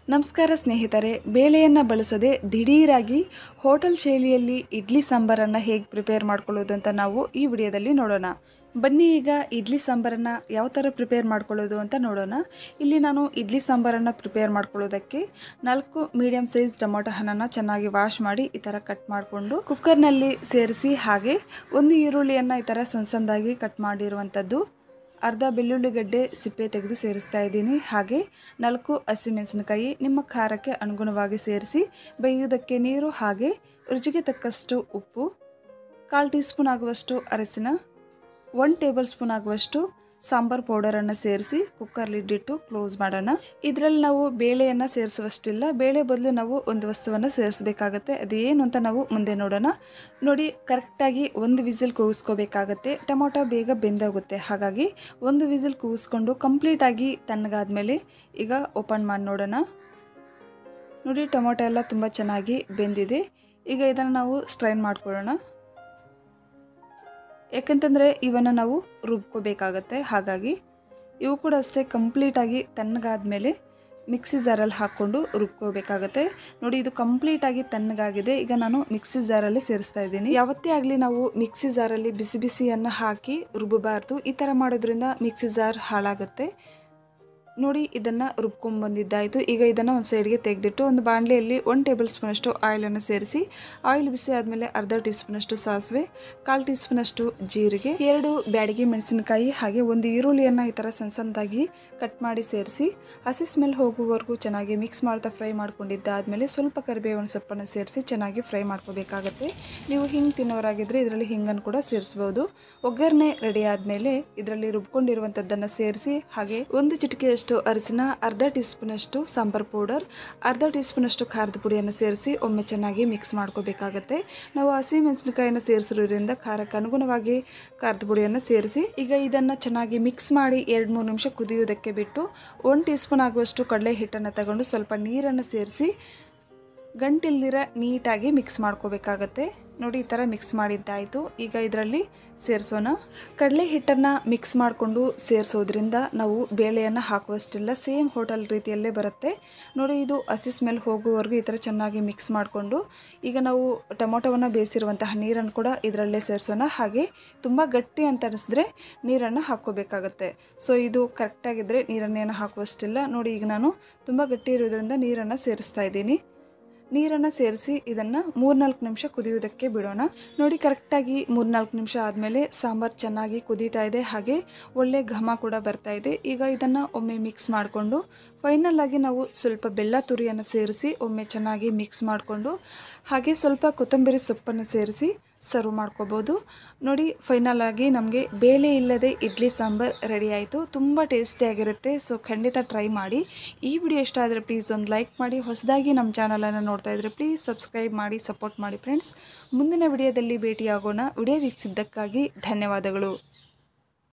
ನಮಸ್ಕಾರ ಸ್ನೇಹಿತರೆ, ಬೇಳೆಯನ್ನು ಬಳಸದೆ ದಿಢೀರಾಗಿ ಹೋಟೆಲ್ ಶೈಲಿಯಲ್ಲಿ ಇಡ್ಲಿ ಸಾಂಬಾರನ್ನು ಹೇಗೆ ಪ್ರಿಪೇರ್ ಮಾಡ್ಕೊಳ್ಳೋದು ಅಂತ ನಾವು ಈ ವಿಡಿಯೋದಲ್ಲಿ ನೋಡೋಣ. ಬನ್ನಿ ಈಗ ಇಡ್ಲಿ ಸಾಂಬಾರನ್ನು ಯಾವ ಥರ ಪ್ರಿಪೇರ್ ಮಾಡ್ಕೊಳ್ಳೋದು ಅಂತ ನೋಡೋಣ. ಇಲ್ಲಿ ನಾನು ಇಡ್ಲಿ ಸಾಂಬಾರನ್ನು ಪ್ರಿಪೇರ್ ಮಾಡ್ಕೊಳ್ಳೋದಕ್ಕೆ 4 ಮೀಡಿಯಂ ಸೈಜ್ ಟೊಮೊಟೊ ಹಣ್ಣನ್ನು ಚೆನ್ನಾಗಿ ವಾಶ್ ಮಾಡಿ ಈ ಥರ ಕಟ್ ಮಾಡಿಕೊಂಡು ಕುಕ್ಕರ್ನಲ್ಲಿ ಸೇರಿಸಿ, ಹಾಗೆ ಒಂದು ಈರುಳ್ಳಿಯನ್ನು ಈ ಥರ ಸಣ್ಣದಾಗಿ ಕಟ್ ಮಾಡಿರುವಂಥದ್ದು, ಅರ್ಧ ಬೆಳ್ಳುಳ್ಳಿ ಗಡ್ಡೆ ಸಿಪ್ಪೆ ತೆಗೆದು ಸೇರಿಸ್ತಾ ಇದ್ದೀನಿ. ಹಾಗೆ 4 ಹಸಿಮೆಣಸಿನಕಾಯಿ ನಿಮ್ಮ ಖಾರಕ್ಕೆ ಅನುಗುಣವಾಗಿ ಸೇರಿಸಿ ಬೇಯುವುದಕ್ಕೆ ನೀರು, ಹಾಗೆ ರುಚಿಗೆ ತಕ್ಕಷ್ಟು ಉಪ್ಪು, 1/4 ಟೀ ಸ್ಪೂನ್ ಆಗುವಷ್ಟು ಅರಸಿನ, 1 ಟೇಬಲ್ ಸ್ಪೂನ್ ಆಗುವಷ್ಟು ಸಾಂಬಾರ್ ಪೌಡರನ್ನು ಸೇರಿಸಿ ಕುಕ್ಕರ್ ಲಿಡ್ ಇಟ್ಟು ಕ್ಲೋಸ್ ಮಾಡೋಣ. ಇದರಲ್ಲಿ ನಾವು ಬೇಳೆಯನ್ನು ಸೇರಿಸುವಷ್ಟಿಲ್ಲ, ಬೇಳೆ ಬದಲು ನಾವು ಒಂದು ವಸ್ತುವನ್ನು ಸೇರಿಸಬೇಕಾಗತ್ತೆ. ಅದೇನು ಅಂತ ನಾವು ಮುಂದೆ ನೋಡೋಣ. ನೋಡಿ, ಕರೆಕ್ಟಾಗಿ 1 ವಿಸಿಲ್ ಕೂಗಿಸ್ಕೋಬೇಕಾಗತ್ತೆ. ಟೊಮೊಟೊ ಬೇಗ ಬೆಂದೋಗುತ್ತೆ, ಹಾಗಾಗಿ 1 ವಿಸಿಲ್ ಕೂಗಿಸ್ಕೊಂಡು ಕಂಪ್ಲೀಟಾಗಿ ತಣ್ಣಗಾದ್ಮೇಲೆ ಈಗ ಓಪನ್ ಮಾಡಿ ನೋಡೋಣ. ನೋಡಿ, ಟೊಮೊಟೊ ಎಲ್ಲ ತುಂಬ ಚೆನ್ನಾಗಿ ಬೆಂದಿದೆ. ಈಗ ಇದನ್ನು ನಾವು ಸ್ಟ್ರೈನ್ ಮಾಡ್ಕೊಳ್ಳೋಣ. ಯಾಕಂತಂದರೆ ಇವನ್ನು ನಾವು ರುಬ್ಕೋಬೇಕಾಗತ್ತೆ, ಹಾಗಾಗಿ ಇವು ಕೂಡ ಅಷ್ಟೇ ಕಂಪ್ಲೀಟಾಗಿ ತಣ್ಣಗಾದ್ಮೇಲೆ ಮಿಕ್ಸಿ ಜಾರಲ್ಲಿ ಹಾಕ್ಕೊಂಡು ರುಬ್ಕೋಬೇಕಾಗತ್ತೆ. ನೋಡಿ, ಇದು ಕಂಪ್ಲೀಟಾಗಿ ತಣ್ಣಗಾಗಿದೆ. ಈಗ ನಾನು ಮಿಕ್ಸಿ ಜಾರಲ್ಲಿ ಸೇರಿಸ್ತಾ ಇದ್ದೀನಿ. ಯಾವತ್ತೇ ಆಗಲಿ ನಾವು ಮಿಕ್ಸಿ ಜಾರಲ್ಲಿ ಬಿಸಿ ಬಿಸಿಯನ್ನು ಹಾಕಿ ರುಬ್ಬಬಾರ್ದು. ಈ ಥರ ಮಾಡೋದ್ರಿಂದ ಮಿಕ್ಸಿ ಜಾರ್ ಹಾಳಾಗುತ್ತೆ. ನೋಡಿ, ಇದನ್ನು ರುಬ್ಕೊಂಡ್ಬಂದಿದ್ದಾಯಿತು. ಈಗ ಇದನ್ನು ಒಂದು ಸೈಡ್ಗೆ ತೆಗೆದಿಟ್ಟು ಒಂದು ಬಾಣಲೆಯಲ್ಲಿ 1 ಟೇಬಲ್ ಸ್ಪೂನಷ್ಟು ಆಯಿಲನ್ನು ಸೇರಿಸಿ, ಆಯಿಲ್ ಬಿಸಿ ಆದಮೇಲೆ ಅರ್ಧ ಟೀ ಸ್ಪೂನಷ್ಟು ಸಾಸಿವೆ, 1/4 ಟೀ ಸ್ಪೂನಷ್ಟು ಜೀರಿಗೆ, 2 ಬ್ಯಾಡಗಿ ಮೆಣಸಿನಕಾಯಿ, ಹಾಗೆ ಒಂದು ಈರುಳ್ಳಿಯನ್ನು ಈ ಥರ ಸಣ್ಣದಾಗಿ ಕಟ್ ಮಾಡಿ ಸೇರಿಸಿ ಹಸಿ ಸ್ಮೆಲ್ ಹೋಗುವವರೆಗೂ ಚೆನ್ನಾಗಿ ಮಿಕ್ಸ್ ಮಾಡ್ತಾ ಫ್ರೈ ಮಾಡ್ಕೊಂಡಿದ್ದಾದಮೇಲೆ ಸ್ವಲ್ಪ ಕರಿಬೇವಿನ ಸೊಪ್ಪನ್ನು ಸೇರಿಸಿ ಚೆನ್ನಾಗಿ ಫ್ರೈ ಮಾಡ್ಕೋಬೇಕಾಗತ್ತೆ. ನೀವು ಹಿಂಗೆ ತಿನ್ನೋರಾಗಿದ್ದರೆ ಇದರಲ್ಲಿ ಹಿಂಗನ್ನು ಕೂಡ ಸೇರಿಸ್ಬೋದು. ಒಗ್ಗರಣೆ ರೆಡಿ ಆದಮೇಲೆ ಇದರಲ್ಲಿ ರುಬ್ಕೊಂಡಿರುವಂಥದ್ದನ್ನು ಸೇರಿಸಿ, ಹಾಗೆ 1 ಚಿಟಿಕೆಯಷ್ಟು ಅರಿಶಿನ, ಅರ್ಧ ಟೀ ಸ್ಪೂನಷ್ಟು ಸಾಂಬಾರ್ ಪೌಡರ್, ಅರ್ಧ ಟೀ ಸ್ಪೂನಷ್ಟು ಖಾರದ ಪುಡಿಯನ್ನು ಸೇರಿಸಿ ಒಮ್ಮೆ ಚೆನ್ನಾಗಿ ಮಿಕ್ಸ್ ಮಾಡ್ಕೋಬೇಕಾಗತ್ತೆ. ನಾವು ಹಸಿ ಮೆಣಸಿನಕಾಯಿಯನ್ನು ಸೇರಿಸಿರೋದ್ರಿಂದ ಖಾರಕ್ಕೆ ಅನುಗುಣವಾಗಿ ಖಾರದ ಪುಡಿಯನ್ನು ಸೇರಿಸಿ ಈಗ ಇದನ್ನು ಚೆನ್ನಾಗಿ ಮಿಕ್ಸ್ ಮಾಡಿ 2-3 ನಿಮಿಷ ಕುದಿಯೋದಕ್ಕೆ ಬಿಟ್ಟು 1 ಟೀ ಸ್ಪೂನ್ ಆಗುವಷ್ಟು ಕಡಲೆ ಹಿಟ್ಟನ್ನು ತಗೊಂಡು ಸ್ವಲ್ಪ ನೀರನ್ನು ಸೇರಿಸಿ ಗಂಟಿಲ್ದಿರ ನೀಟಾಗಿ ಮಿಕ್ಸ್ ಮಾಡ್ಕೋಬೇಕಾಗತ್ತೆ. ನೋಡಿ, ಈ ಥರ ಮಿಕ್ಸ್ ಮಾಡಿದ್ದಾಯಿತು. ಈಗ ಇದರಲ್ಲಿ ಸೇರಿಸೋಣ. ಕಡಲೆ ಹಿಟ್ಟನ್ನು ಮಿಕ್ಸ್ ಮಾಡಿಕೊಂಡು ಸೇರಿಸೋದ್ರಿಂದ ನಾವು ಬೇಳೆಯನ್ನು ಹಾಕುವಷ್ಟಿಲ್ಲ, ಸೇಮ್ ಹೋಟೆಲ್ ರೀತಿಯಲ್ಲೇ ಬರುತ್ತೆ. ನೋಡಿ, ಇದು ಹಸಿ ಸ್ಮೆಲ್ ಹೋಗುವವರೆಗೂ ಈ ಥರ ಚೆನ್ನಾಗಿ ಮಿಕ್ಸ್ ಮಾಡಿಕೊಂಡು ಈಗ ನಾವು ಟೊಮೊಟೊವನ್ನು ಬೇಯಿಸಿರುವಂತಹ ನೀರನ್ನು ಕೂಡ ಇದರಲ್ಲೇ ಸೇರಿಸೋಣ. ಹಾಗೆ ತುಂಬ ಗಟ್ಟಿ ಅಂತ ಅನಿಸಿದ್ರೆ ನೀರನ್ನು ಹಾಕ್ಕೋಬೇಕಾಗತ್ತೆ. ಸೊ ಇದು ಕರೆಕ್ಟಾಗಿದ್ದರೆ ನೀರನ್ನೇನು ಹಾಕುವಷ್ಟಿಲ್ಲ. ನೋಡಿ, ಈಗ ನಾನು ತುಂಬ ಗಟ್ಟಿ ಇರೋದ್ರಿಂದ ನೀರನ್ನು ಸೇರಿಸ್ತಾ ಇದ್ದೀನಿ. ನೀರನ್ನು ಸೇರಿಸಿ ಇದನ್ನು 3-4 ನಿಮಿಷ ಕುದಿಯೋದಕ್ಕೆ ಬಿಡೋಣ. ನೋಡಿ, ಕರೆಕ್ಟಾಗಿ 3-4 ನಿಮಿಷ ಆದಮೇಲೆ ಸಾಂಬಾರು ಚೆನ್ನಾಗಿ ಕುದೀತಾ ಇದೆ, ಹಾಗೆ ಒಳ್ಳೆ ಘಮ ಕೂಡ ಬರ್ತಾ ಇದೆ. ಈಗ ಇದನ್ನು ಒಮ್ಮೆ ಮಿಕ್ಸ್ ಮಾಡಿಕೊಂಡು ಫೈನಲ್ ಆಗಿ ನಾವು ಸ್ವಲ್ಪ ಬೆಲ್ಲ ತುರಿಯನ್ನು ಸೇರಿಸಿ ಒಮ್ಮೆ ಚೆನ್ನಾಗಿ ಮಿಕ್ಸ್ ಮಾಡಿಕೊಂಡು ಹಾಗೆ ಸ್ವಲ್ಪ ಕೊತ್ತಂಬರಿ ಸೊಪ್ಪನ್ನು ಸೇರಿಸಿ ಸರ್ವ್ ಮಾಡ್ಕೋಬೋದು. ನೋಡಿ, ಫೈನಲ್ ಆಗಿ ನಮಗೆ ಬೇಳೆ ಇಲ್ಲದೆ ಇಡ್ಲಿ ಸಾಂಬಾರ್ ರೆಡಿ ಆಯಿತು. ತುಂಬ ಟೇಸ್ಟಿಯಾಗಿರುತ್ತೆ. ಸೊ ಖಂಡಿತ ಟ್ರೈ ಮಾಡಿ. ಈ ವಿಡಿಯೋ ಇಷ್ಟ ಆದರೆ ಪ್ಲೀಸ್ ಒಂದು ಲೈಕ್ ಮಾಡಿ. ಹೊಸದಾಗಿ ನಮ್ಮ ಚಾನಲನ್ನು ನೋಡ್ತಾ ಇದ್ದರೆ ಪ್ಲೀಸ್ ಸಬ್ಸ್ಕ್ರೈಬ್ ಮಾಡಿ, ಸಪೋರ್ಟ್ ಮಾಡಿ ಫ್ರೆಂಡ್ಸ್. ಮುಂದಿನ ವಿಡಿಯೋದಲ್ಲಿ ಭೇಟಿಯಾಗೋಣ. ವಿಡಿಯೋ ವೀಕ್ಷಿಸಿದ್ದಕ್ಕಾಗಿ ಧನ್ಯವಾದಗಳು.